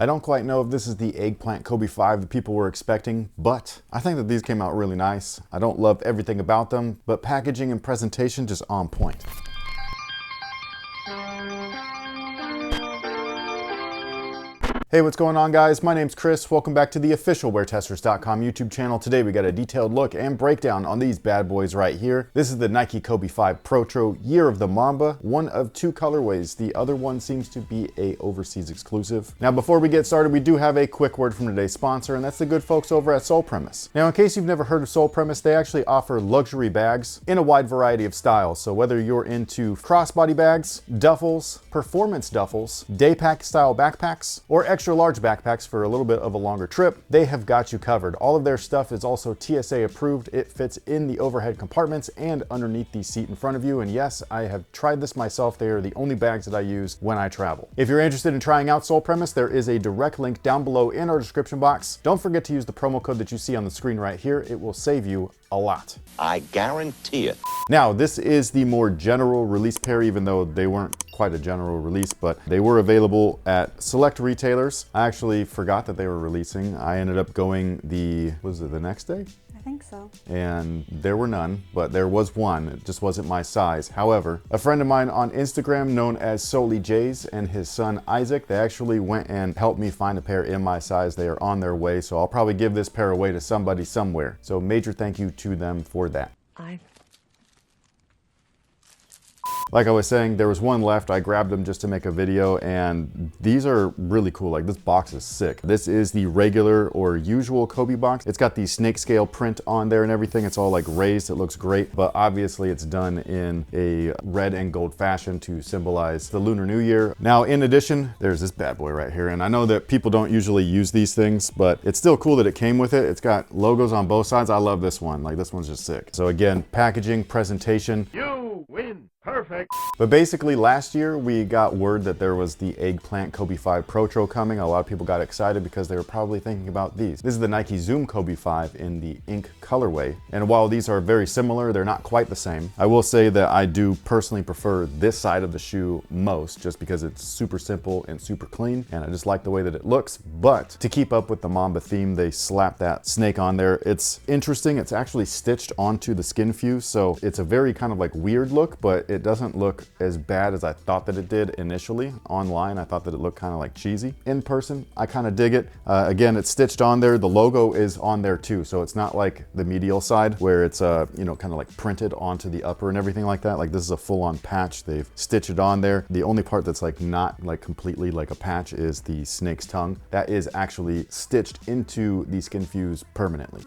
I don't quite know if this is the eggplant Kobe 5 that people were expecting, but I think that these came out really nice. I don't love everything about them, but packaging and presentation just on point. Hey, what's going on, guys? My name's Chris. Welcome back to the official WearTesters.com YouTube channel. Today we got a detailed look and breakdown on these bad boys right here. This is the Nike Kobe 5 Protro Year of the Mamba, one of two colorways. The other one seems to be a overseas exclusive. Now, before we get started, we do have a quick word from today's sponsor, and that's the good folks over at Sole Premise. Now, in case you've never heard of Sole Premise, they actually offer luxury bags in a wide variety of styles. So whether you're into crossbody bags, duffels, performance duffels, day pack style backpacks, or extra large backpacks for a little bit of a longer trip, they have got you covered. All of their stuff is also TSA approved. It fits in the overhead compartments and underneath the seat in front of you. And yes, I have tried this myself. They are the only bags that I use when I travel. If you're interested in trying out Sole Premise, there is a direct link down below in our description box. Don't forget to use the promo code that you see on the screen right here. It will save you a lot. I guarantee it. Now, this is the more general release pair, even though they weren't quite a general release, but they were available at select retailers. I actually forgot that they were releasing. I ended up going the next day? I think so. And there were none, but there was one. It just wasn't my size. However, a friend of mine on Instagram known as Solely Jays and his son Isaac, they actually went and helped me find a pair in my size. They are on their way, so I'll probably give this pair away to somebody somewhere. So major thank you to them for that. Like I was saying, there was one left. I grabbed them just to make a video, and these are really cool. Like, this box is sick. This is the regular or usual Kobe box. It's got the snake scale print on there and everything. It's all like raised. It looks great, but obviously it's done in a red and gold fashion to symbolize the Lunar New Year. Now, in addition, there's this bad boy right here, and I know that people don't usually use these things, but it's still cool that it came with it. It's got logos on both sides. I love this one. Like, this one's just sick. So again, packaging, presentation. You win. Perfect. But basically, last year we got word that there was the eggplant Kobe 5 Protro coming. A lot of people got excited because they were probably thinking about these. This is the Nike Zoom Kobe 5 in the ink colorway. And while these are very similar, they're not quite the same. I will say that I do personally prefer this side of the shoe most, just because it's super simple and super clean, and I just like the way that it looks. But to keep up with the Mamba theme, they slapped that snake on there. It's interesting. It's actually stitched onto the skin fuse, so it's a very kind of like weird look, but it doesn't look as bad as I thought that it did initially. Online, I thought that it looked kind of like cheesy. In person, I kind of dig it. Again, it's stitched on there. The logo is on there too, so it's not like the medial side where it's you know, kind of like printed onto the upper and everything like that. Like, this is a full-on patch. They've stitched it on there. The only part that's like not like completely like a patch is the snake's tongue. That is actually stitched into the skin fuse permanently.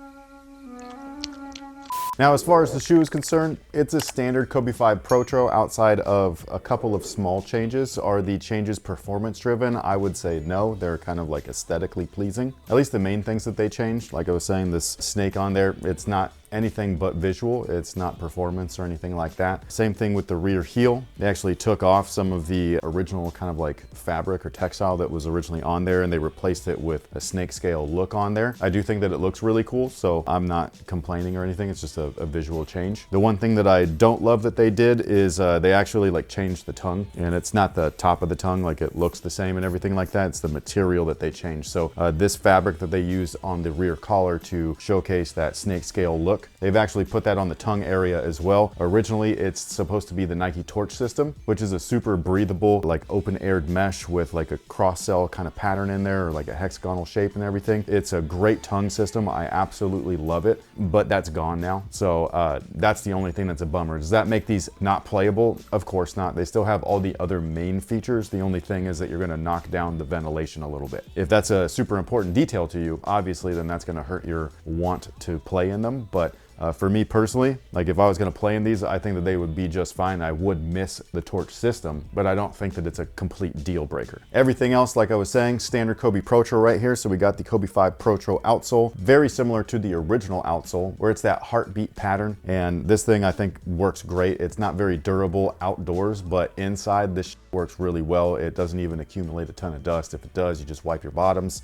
Now, as far as the shoe is concerned, it's a standard Kobe 5 Protro. Outside of a couple of small changes. Are the changes performance driven? I would say no. They're kind of like aesthetically pleasing. At least the main things that they changed. Like I was saying, this snake on there, it's not anything but visual. It's not performance or anything like that. Same thing with the rear heel. They actually took off some of the original kind of like fabric or textile that was originally on there, and they replaced it with a snake scale look on there. I do think that it looks really cool, so I'm not complaining or anything. It's just a visual change. The one thing that I don't love that they did is they actually like changed the tongue, and it's not the top of the tongue, like it looks the same and everything like that. It's the material that they changed. So this fabric that they used on the rear collar to showcase that snake scale look, they've actually put that on the tongue area as well. Originally, it's supposed to be the Nike Torch system, which is a super breathable, like open-aired mesh with like a cross-cell kind of pattern in there, or like a hexagonal shape and everything. It's a great tongue system. I absolutely love it, but that's gone now. So that's the only thing that's a bummer. Does that make these not playable? Of course not. They still have all the other main features. The only thing is that you're gonna knock down the ventilation a little bit. If that's a super important detail to you, obviously, then that's gonna hurt your want to play in them. But for me personally, like if I was gonna play in these, I think that they would be just fine. I would miss the Torch system, but I don't think that it's a complete deal breaker. Everything else, like I was saying, standard Kobe Protro right here. So we got the Kobe 5 Protro outsole, very similar to the original outsole, where it's that heartbeat pattern. And this thing I think works great. It's not very durable outdoors, but inside this works really well. It doesn't even accumulate a ton of dust. If it does, you just wipe your bottoms.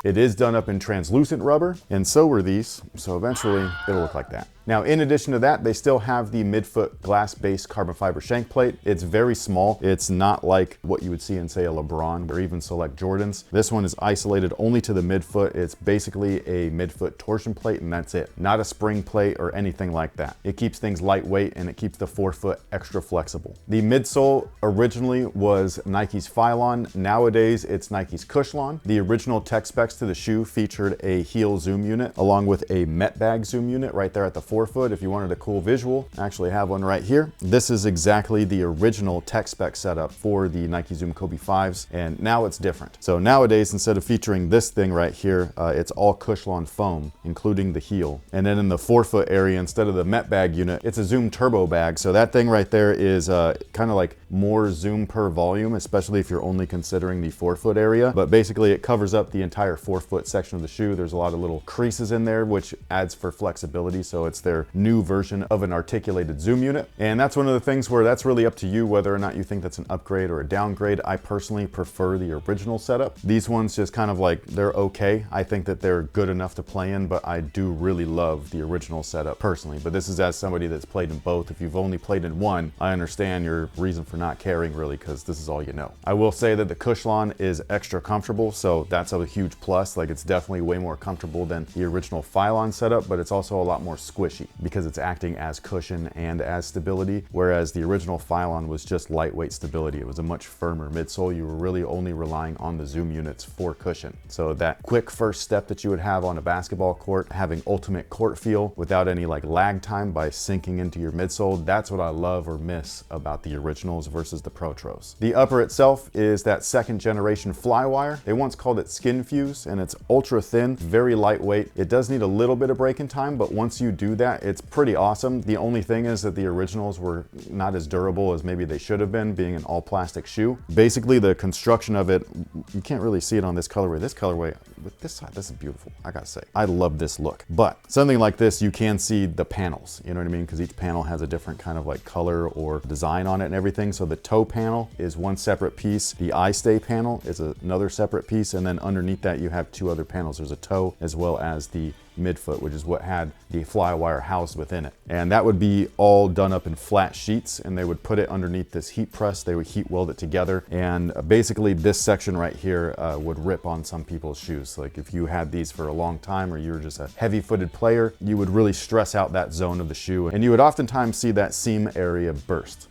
It is done up in translucent rubber, and so were these, so eventually it'll look like that. Now, in addition to that, they still have the midfoot glass-based carbon fiber shank plate. It's very small. It's not like what you would see in, say, a LeBron or even select Jordans. This one is isolated only to the midfoot. It's basically a midfoot torsion plate, and that's it. Not a spring plate or anything like that. It keeps things lightweight, and it keeps the forefoot extra flexible. The midsole originally was Nike's Phylon. Nowadays, it's Nike's Cushlon. The original tech specs to the shoe featured a heel zoom unit along with a Met bag zoom unit right there at the forefoot. If you wanted a cool visual, I actually have one right here. This is exactly the original tech spec setup for the Nike Zoom Kobe 5s, and now it's different. So nowadays, instead of featuring this thing right here, it's all Cushlon foam, including the heel. And then in the forefoot area, instead of the Met bag unit, it's a Zoom turbo bag. So that thing right there is kind of like more zoom per volume, especially if you're only considering the forefoot area. But basically it covers up the entire forefoot section of the shoe. There's a lot of little creases in there, which adds for flexibility. So it's their new version of an articulated zoom unit. And that's one of the things where that's really up to you whether or not you think that's an upgrade or a downgrade. I personally prefer the original setup. These ones just kind of like, they're okay. I think that they're good enough to play in, but I do really love the original setup personally. But this is as somebody that's played in both. If you've only played in one, I understand your reason for not caring really, because this is all you know. I will say that the Cushlon is extra comfortable, so that's a huge plus. Like, it's definitely way more comfortable than the original Phylon setup, but it's also a lot more squishy because it's acting as cushion and as stability, whereas the original Phylon was just lightweight stability. It was a much firmer midsole. You were really only relying on the zoom units for cushion. So that quick first step that you would have on a basketball court, having ultimate court feel without any like lag time by sinking into your midsole, that's what I love or miss about the originals versus the Protros. The upper itself is that second generation Flywire. They once called it Skin Fuse, and it's ultra thin, very lightweight. It does need a little bit of break-in time, but once you do that, it's pretty awesome. The only thing is that the originals were not as durable as maybe they should have been, being an all plastic shoe. Basically, the construction of it, you can't really see it on this colorway. This colorway, with this side, this is beautiful, I gotta say. I love this look. But something like this, you can see the panels, you know what I mean? Because each panel has a different kind of like color or design on it and everything. So the toe panel is one separate piece. The eye stay panel is another separate piece. And then underneath that, you have two other panels. There's a toe as well as the midfoot, which is what had the Flywire housed within it. And that would be all done up in flat sheets, and they would put it underneath this heat press. They would heat weld it together. And basically this section right here would rip on some people's shoes. Like if you had these for a long time or you were just a heavy footed player, you would really stress out that zone of the shoe. And you would oftentimes see that seam area burst.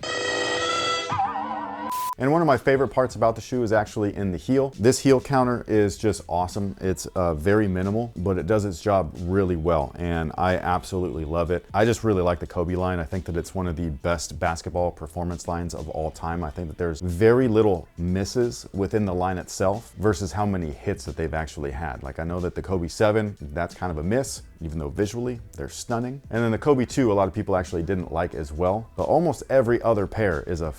And one of my favorite parts about the shoe is actually in the heel. This heel counter is just awesome. It's very minimal, but it does its job really well, and I absolutely love it. I just really like the Kobe line. I think that it's one of the best basketball performance lines of all time. I think that there's very little misses within the line itself versus how many hits that they've actually had. Like, I know that the Kobe 7, that's kind of a miss, even though visually they're stunning. And then the Kobe 2, a lot of people actually didn't like as well, but almost every other pair is a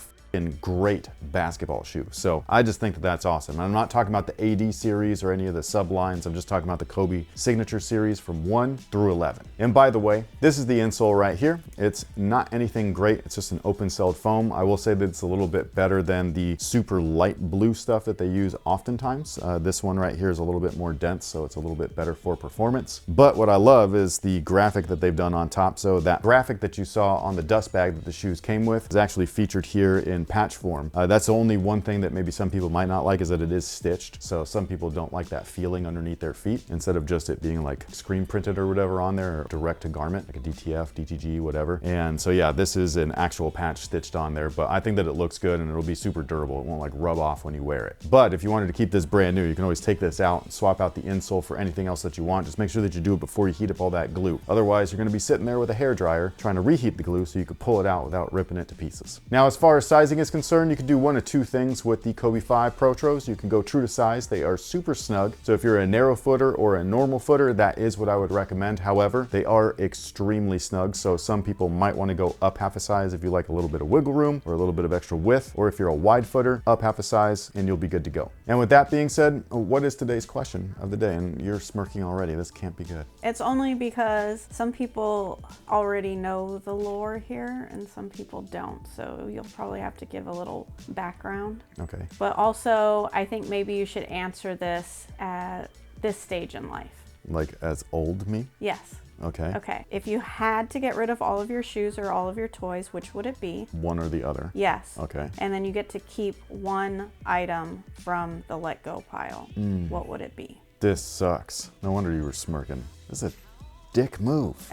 great basketball shoe. So I just think that that's awesome. I'm not talking about the AD series or any of the sublines. I'm just talking about the Kobe signature series from 1 through 11. And by the way, this is the insole right here. It's not anything great. It's just an open-celled foam. I will say that it's a little bit better than the super light blue stuff that they use oftentimes. This one right here is a little bit more dense, so it's a little bit better for performance. But what I love is the graphic that they've done on top. So that graphic that you saw on the dust bag that the shoes came with is actually featured here in patch form. That's the only one thing that maybe some people might not like, is that it is stitched. So some people don't like that feeling underneath their feet, instead of just it being like screen printed or whatever on there, or direct to garment, like a DTF, DTG, whatever. And so yeah, this is an actual patch stitched on there, but I think that it looks good and it'll be super durable. It won't like rub off when you wear it. But if you wanted to keep this brand new, you can always take this out and swap out the insole for anything else that you want. Just make sure that you do it before you heat up all that glue. Otherwise, you're gonna be sitting there with a hairdryer trying to reheat the glue so you could pull it out without ripping it to pieces. Now, as far as sizing is concerned, you can do one of two things with the Kobe 5 Protros. You can go true to size. They are super snug. So if you're a narrow footer or a normal footer, that is what I would recommend. However, they are extremely snug. So some people might want to go up half a size if you like a little bit of wiggle room or a little bit of extra width, or if you're a wide footer, up half a size and you'll be good to go. And with that being said, what is today's question of the day? And you're smirking already. This can't be good. It's only because some people already know the lore here and some people don't. So you'll probably have to give a little background. Okay. But also, I think maybe you should answer this at this stage in life. Like as old me? Yes. Okay. Okay. If you had to get rid of all of your shoes or all of your toys, which would it be? One or the other. Yes. Okay. And then you get to keep one item from the let go pile. What would it be? This sucks. No wonder you were smirking. This is a dick move.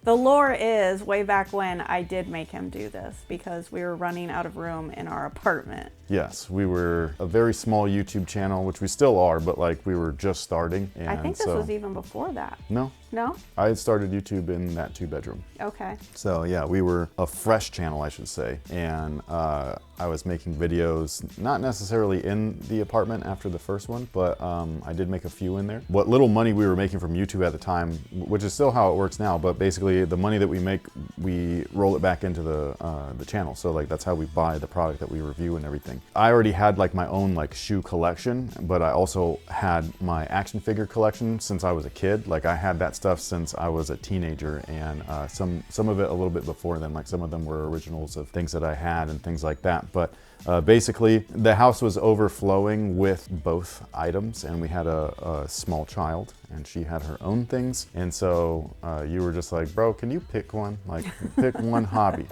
The lore is, way back when, I did make him do this because we were running out of room in our apartment. Yes, we were a very small YouTube channel, which we still are, but like we were just starting. And I think this was even before that. No. No? I had started YouTube in that 2-bedroom. Okay. So yeah, we were a fresh channel, I should say. And I was making videos, not necessarily in the apartment after the first one, but I did make a few in there. What little money we were making from YouTube at the time, which is still how it works now, but basically the money that we make, we roll it back into the channel. So like that's how we buy the product that we review and everything. I already had like my own like shoe collection, but I also had my action figure collection since I was a kid. Like I had that stuff since I was a teenager, and some of it a little bit before then. Like some of them were originals of things that I had and things like that. But basically the house was overflowing with both items, and we had a small child and she had her own things. And so you were just like, bro, can you pick one? Like pick one hobby.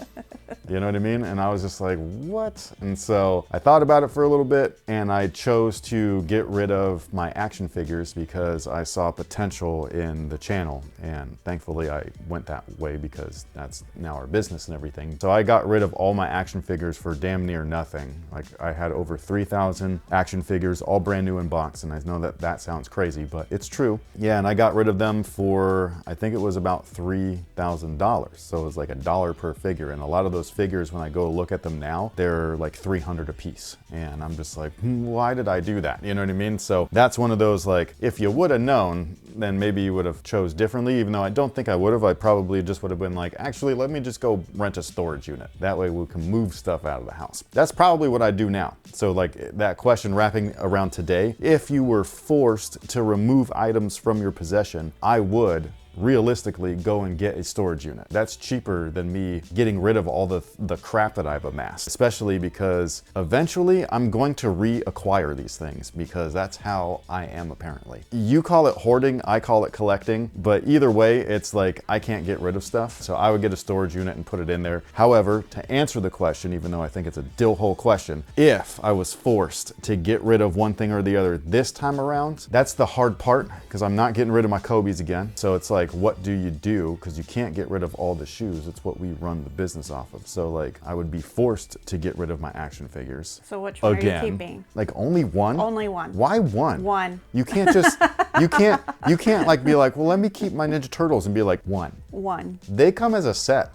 You know what I mean? And I was just like, what? And so I thought about it for a little bit, and I chose to get rid of my action figures because I saw potential in the channel. And thankfully I went that way because that's now our business and everything. So I got rid of all my action figures for damn near nothing. Like I had over 3,000 action figures, all brand new in box. And I know that that sounds crazy, but it's true. Yeah, and I got rid of them for, I think it was about $3,000. So it was like $1 per figure. And a lot of those figures, when I go look at them now, they're like 300 a piece. And I'm just like, why did I do that? You know what I mean? So that's one of those, like, if you would have known, then maybe you would have chose differently, even though I don't think I would have. I probably just would have been like, actually, let me just go rent a storage unit. That way we can move stuff out of the house. That's probably what I do now. So like that question wrapping around today, if you were forced to remove items from your possession, I would realistically go and get a storage unit. That's cheaper than me getting rid of all the crap that I've amassed, especially because eventually I'm going to reacquire these things because that's how I am apparently. You call it hoarding, I call it collecting, but either way, it's like I can't get rid of stuff. So I would get a storage unit and put it in there. However, to answer the question, even though I think it's a dill hole question, if I was forced to get rid of one thing or the other this time around, that's the hard part because I'm not getting rid of my Kobe's again. So it's like, what do you do? Because you can't get rid of all the shoes. It's what we run the business off of. So like I would be forced to get rid of my action figures. So which one again. are you keeping? Like only one? Only one. Why one? One. You can't just, you can't like be like, well, let me keep my Ninja Turtles and be like, one. One. They come as a set.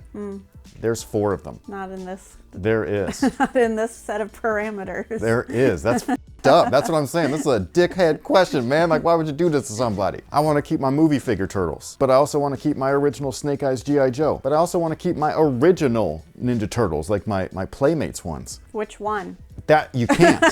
There's 4 of them. Not in this. There is. Not in this set of parameters. There is. That's f***ed up. That's what I'm saying. This is a dickhead question, man. Like, why would you do this to somebody? I want to keep my movie figure turtles, but I also want to keep my original Snake Eyes G.I. Joe. But I also want to keep my original Ninja Turtles, like my Playmates ones. Which one? That you can't.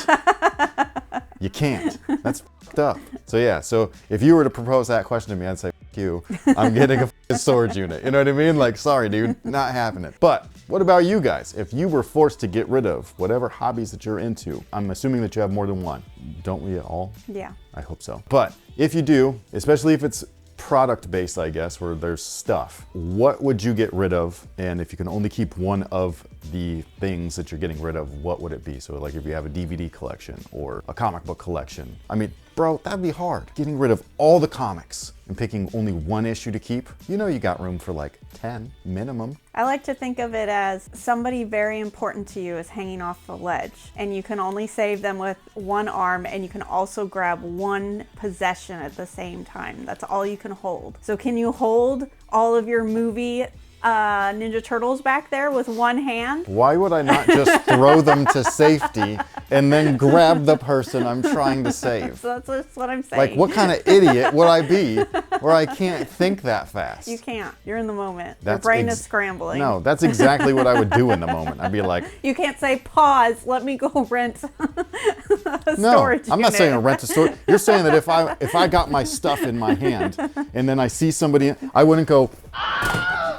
You can't. That's f***ed up. So yeah, so if you were to propose that question to me, I'd say, f*** you. I'm getting a storage unit. You know what I mean? Like, sorry, dude, not happening. But what about you guys? If you were forced to get rid of whatever hobbies that you're into, I'm assuming that you have more than one. Don't we all? Yeah. I hope so. But if you do, especially if it's product based, I guess, where there's stuff, what would you get rid of? And if you can only keep one of the things that you're getting rid of, what would it be? So like if you have a DVD collection or a comic book collection, I mean, bro, that'd be hard. Getting rid of all the comics and picking only one issue to keep, you know you got room for like 10 minimum. I like to think of it as somebody very important to you is hanging off the ledge, and you can only save them with one arm, and you can also grab one possession at the same time. That's all you can hold. So can you hold all of your movie Ninja Turtles back there with one hand? Why would I not just throw them to safety and then grab the person I'm trying to save? So that's what I'm saying. Like, what kind of idiot would I be where I can't think that fast? You can't. You're in the moment. Your That's brain is scrambling. No, that's exactly what I would do in the moment. I'd be like, you can't say, pause, let me go rent a no, storage I'm not unit. saying rent a storage. You're saying that if I got my stuff in my hand and then I see somebody, I wouldn't go,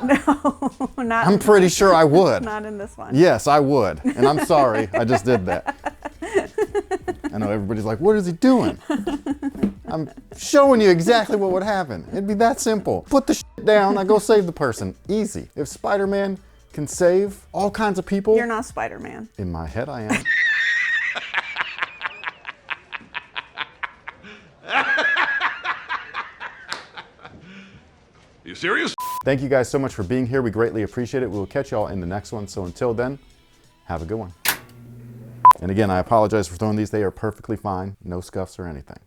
no, not. I'm pretty sure I would. Not in this one. Yes, I would. And I'm sorry, I just did that. I know everybody's like, what is he doing? I'm showing you exactly what would happen. It'd be that simple. Put the shit down, I go save the person. Easy. If Spider-Man can save all kinds of people. You're not Spider-Man. In my head, I am. You serious? Thank you guys so much for being here. We greatly appreciate it. We will catch y'all in the next one. So until then, have a good one. And again, I apologize for throwing these. They are perfectly fine. No scuffs or anything.